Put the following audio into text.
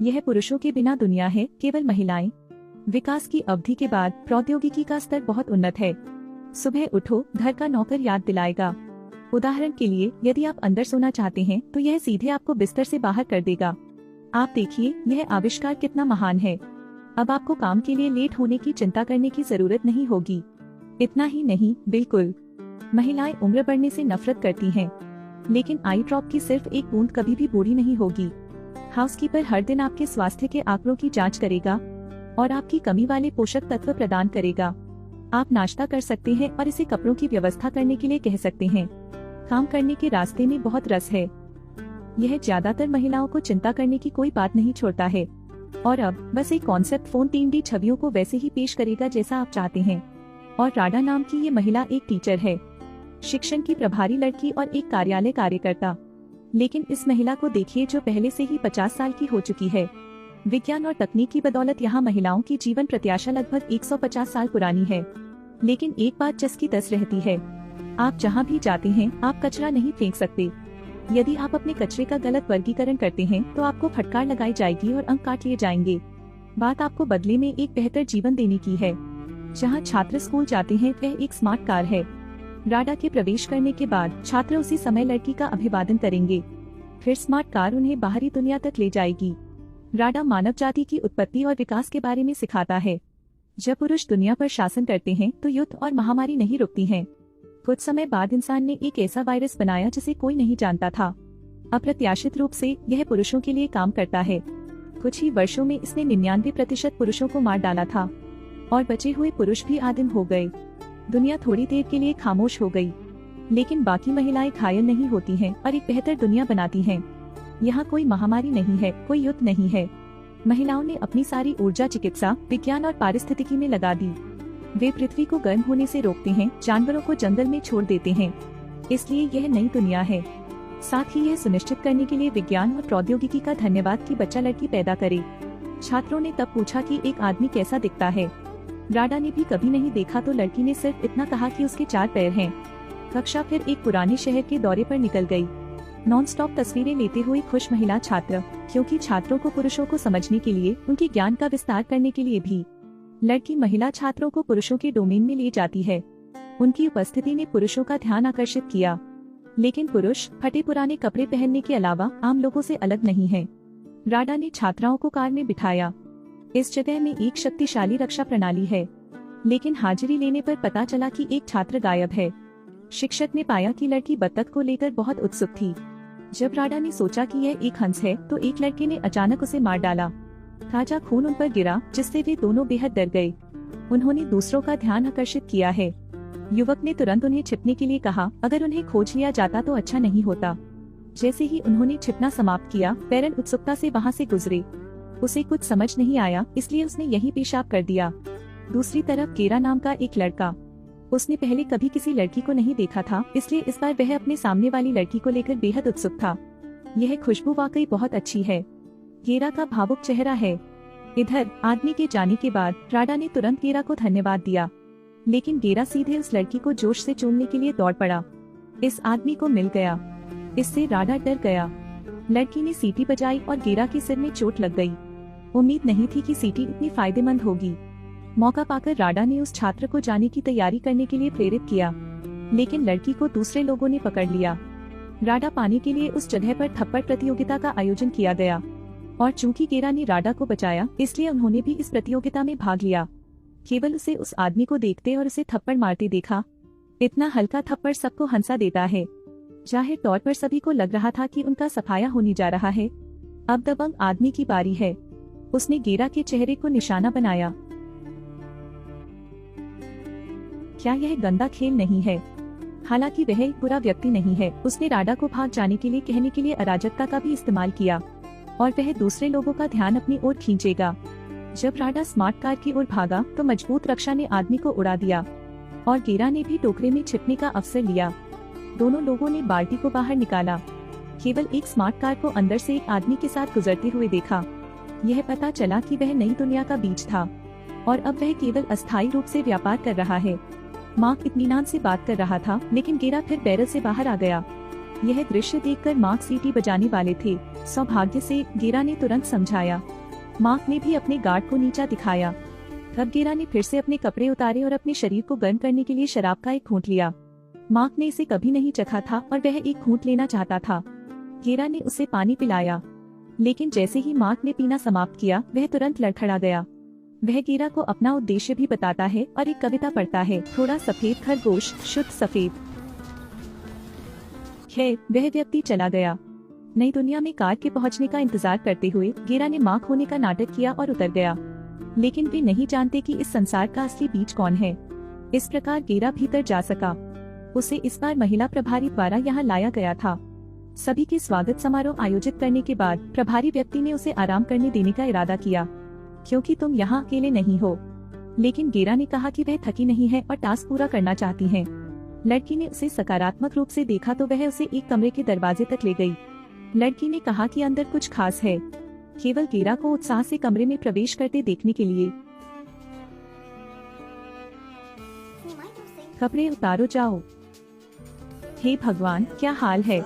यह पुरुषों के बिना दुनिया है, केवल महिलाएं। विकास की अवधि के बाद प्रौद्योगिकी का स्तर बहुत उन्नत है। सुबह उठो, घर का नौकर याद दिलाएगा। उदाहरण के लिए, यदि आप अंदर सोना चाहते हैं तो यह सीधे आपको बिस्तर से बाहर कर देगा। आप देखिए, यह आविष्कार कितना महान है। अब आपको काम के लिए लेट होने की चिंता करने की जरूरत नहीं होगी। इतना ही नहीं, बिल्कुल, महिलाएं उम्र बढ़ने से नफरत करती हैं, लेकिन आई ड्रॉप की सिर्फ एक बूंद कभी भी बूढ़ी नहीं होगी। हाउसकीपर हर दिन आपके स्वास्थ्य के आंकड़ों की जांच करेगा और आपकी कमी वाले पोषक तत्व प्रदान करेगा। आप नाश्ता कर सकते हैं और इसे कपड़ों की व्यवस्था करने के लिए कह सकते हैं। काम करने के रास्ते में बहुत रस है। यह ज्यादातर महिलाओं को चिंता करने की कोई बात नहीं छोड़ता है। और अब बस एक कॉन्सेप्ट फोन 3D छवियों को वैसे ही पेश करेगा जैसा आप चाहते हैं। और राडा नाम की ये महिला एक टीचर है, शिक्षण की प्रभारी लड़की और एक कार्यालय कार्यकर्ता। लेकिन इस महिला को देखिए जो पहले से ही 50 साल की हो चुकी है। विज्ञान और तकनीक की बदौलत यहाँ महिलाओं की जीवन प्रत्याशा लगभग 150 साल पुरानी है। लेकिन एक बात जस की तस रहती है, आप जहाँ भी जाते हैं आप कचरा नहीं फेंक सकते। यदि आप अपने कचरे का गलत वर्गीकरण करते हैं तो आपको फटकार लगाई जाएगी और अंक काट लिए जाएंगे। बात आपको बदले में एक बेहतर जीवन देने की है। जहाँ छात्र स्कूल जाते हैं वह एक स्मार्ट कार है। राडा के प्रवेश करने के बाद छात्र उसी समय लड़की का अभिवादन करेंगे। फिर स्मार्ट कार उन्हें बाहरी दुनिया तक ले जाएगी। राडा मानव जाति की उत्पत्ति और विकास के बारे में सिखाता है। जब पुरुष दुनिया पर शासन करते हैं तो युद्ध और महामारी नहीं रुकती हैं। कुछ समय बाद इंसान ने एक ऐसा वायरस बनाया जिसे कोई नहीं जानता था। अप्रत्याशित रूप से यह पुरुषों के लिए काम करता है। कुछ ही वर्षों में इसने 99% पुरुषों को मार डाला था और बचे हुए पुरुष भी आदिम हो गए। दुनिया थोड़ी देर के लिए खामोश हो गई, लेकिन बाकी महिलाएं घायल नहीं होती हैं और एक बेहतर दुनिया बनाती हैं। यहाँ कोई महामारी नहीं है, कोई युद्ध नहीं है। महिलाओं ने अपनी सारी ऊर्जा चिकित्सा, विज्ञान और पारिस्थितिकी में लगा दी। वे पृथ्वी को गर्म होने से रोकते हैं, जानवरों को जंगल में छोड़ देते हैं। इसलिए यह नई दुनिया है। साथ ही यह सुनिश्चित करने के लिए विज्ञान और प्रौद्योगिकी का धन्यवाद कि बच्चा लड़की पैदा करे। छात्रों ने तब पूछा कि एक आदमी कैसा दिखता है। राडा ने भी कभी नहीं देखा तो लड़की ने सिर्फ इतना कहा कि उसके 4 पैर हैं। कक्षा फिर एक पुराने शहर के दौरे पर निकल गई, नॉन स्टॉप तस्वीरें लेते हुए खुश महिला छात्र, क्योंकि छात्रों को पुरुषों को समझने के लिए, उनके ज्ञान का विस्तार करने के लिए भी लड़की महिला छात्रों को पुरुषों के डोमेन में ले जाती है। उनकी उपस्थिति ने पुरुषों का ध्यान आकर्षित किया, लेकिन पुरुष फटे पुराने कपड़े पहनने के अलावा आम लोगों से अलग नहीं है। राडा ने छात्राओं को कार में बिठाया। इस जगह में एक शक्तिशाली रक्षा प्रणाली है, लेकिन हाजिरी लेने पर पता चला कि एक छात्र गायब है। शिक्षक ने पाया कि लड़की बत्तख को लेकर बहुत उत्सुक थी। जब राडा ने सोचा कि यह एक हंस है तो एक लड़के ने अचानक उसे मार डाला। ताजा खून उन पर गिरा, जिससे वे दोनों बेहद डर गए। उन्होंने दूसरों का ध्यान आकर्षित किया है। युवक ने तुरंत उन्हें छिपने के लिए कहा, अगर उन्हें खोज लिया जाता तो अच्छा नहीं होता। जैसे ही उन्होंने छिपना समाप्त किया, पेरेंट उत्सुकता से वहाँ से गुजरे। उसे कुछ समझ नहीं आया, इसलिए उसने यही पेशाब कर दिया। दूसरी तरफ गेरा नाम का एक लड़का, उसने पहले कभी किसी लड़की को नहीं देखा था, इसलिए इस बार वह अपने सामने वाली लड़की को लेकर बेहद उत्सुक था। यह खुशबू वाकई बहुत अच्छी है। गेरा का भावुक चेहरा है। इधर आदमी के जाने के बाद राडा ने तुरंत गेरा को धन्यवाद दिया, लेकिन गेरा सीधे उस लड़की को जोश से चूमने के लिए दौड़ पड़ा। इस आदमी को मिल गया। इससे राडा डर गया। लड़की ने सीटी बजाई और गेरा के सिर में चोट लग गई। उम्मीद नहीं थी कि सीटी इतनी फायदेमंद होगी। मौका पाकर राडा ने उस छात्र को जाने की तैयारी करने के लिए प्रेरित किया, लेकिन लड़की को दूसरे लोगों ने पकड़ लिया। राडा पाने के लिए उस जगह पर थप्पड़ प्रतियोगिता का आयोजन किया गया, और चूंकि गेरा ने राडा को बचाया, इसलिए उन्होंने भी इस प्रतियोगिता में भाग लिया। केवल उसे उस आदमी को देखते और उसे थप्पड़ मारते देखा। इतना हल्का थप्पड़ सबको हंसा देता है। जाहिर तौर पर सभी को लग रहा था कि उनका सफाया होने जा रहा है। अब दबंग आदमी की बारी है। उसने गेरा के चेहरे को निशाना बनाया। क्या यह गंदा खेल नहीं है? हालांकि वह एक बुरा व्यक्ति नहीं है। उसने राडा को भाग जाने के लिए कहने के लिए अराजकता का भी इस्तेमाल किया, और वह दूसरे लोगों का ध्यान अपनी ओर खींचेगा। जब राडा स्मार्ट कार की ओर भागा तो मजबूत रक्षा ने आदमी को उड़ा दिया, और गेरा ने भी टोकरे में छिपने का अवसर लिया। दोनों लोगों ने बाल्टी को बाहर निकाला। केवल एक स्मार्ट कार को अंदर से एक आदमी के साथ गुजरते हुए देखा। यह पता चला कि वह नई दुनिया का बीज था, और अब वह केवल अस्थायी रूप से व्यापार कर रहा है। मार्क इत्मीनान से बात कर रहा था, लेकिन गेरा फिर बैरल से बाहर आ गया। यह दृश्य देखकर मार्क सीटी बजाने वाले थे। सौभाग्य से गेरा ने तुरंत समझाया। मार्क ने भी अपने गार्ड को नीचा दिखाया। तब गेरा ने फिर से अपने कपड़े उतारे और अपने शरीर को गर्म करने के लिए शराब का एक घूंट लिया। मार्क ने इसे कभी नहीं चखा था और वह एक घूंट लेना चाहता था। गेरा ने उसे पानी पिलाया, लेकिन जैसे ही मार्क ने पीना समाप्त किया वह तुरंत लड़खड़ा गया। वह गेरा को अपना उद्देश्य भी बताता है और एक कविता पढ़ता है, थोड़ा सफेद खरगोश शुद्ध सफेद। खैर वह व्यक्ति चला गया। नई दुनिया में कार के पहुंचने का इंतजार करते हुए गेरा ने मार्क होने का नाटक किया और उतर गया, लेकिन वे नहीं जानते कि इस संसार का असली बीज कौन है। इस प्रकार गेरा भीतर जा सका। उसे इस बार महिला प्रभारी द्वारा यहाँ लाया गया था। सभी के स्वागत समारोह आयोजित करने के बाद प्रभारी व्यक्ति ने उसे आराम करने देने का इरादा किया, क्योंकि तुम यहाँ अकेले नहीं हो। लेकिन गेरा ने कहा कि वह थकी नहीं है और टास्क पूरा करना चाहती है। लड़की ने उसे सकारात्मक रूप से देखा तो वह उसे एक कमरे के दरवाजे तक ले गई। लड़की ने कहा कि अंदर कुछ खास है, केवल गेरा को उत्साह से कमरे में प्रवेश करते देखने के लिए। कपड़े उतारो, जाओ। हे भगवान, क्या हाल है।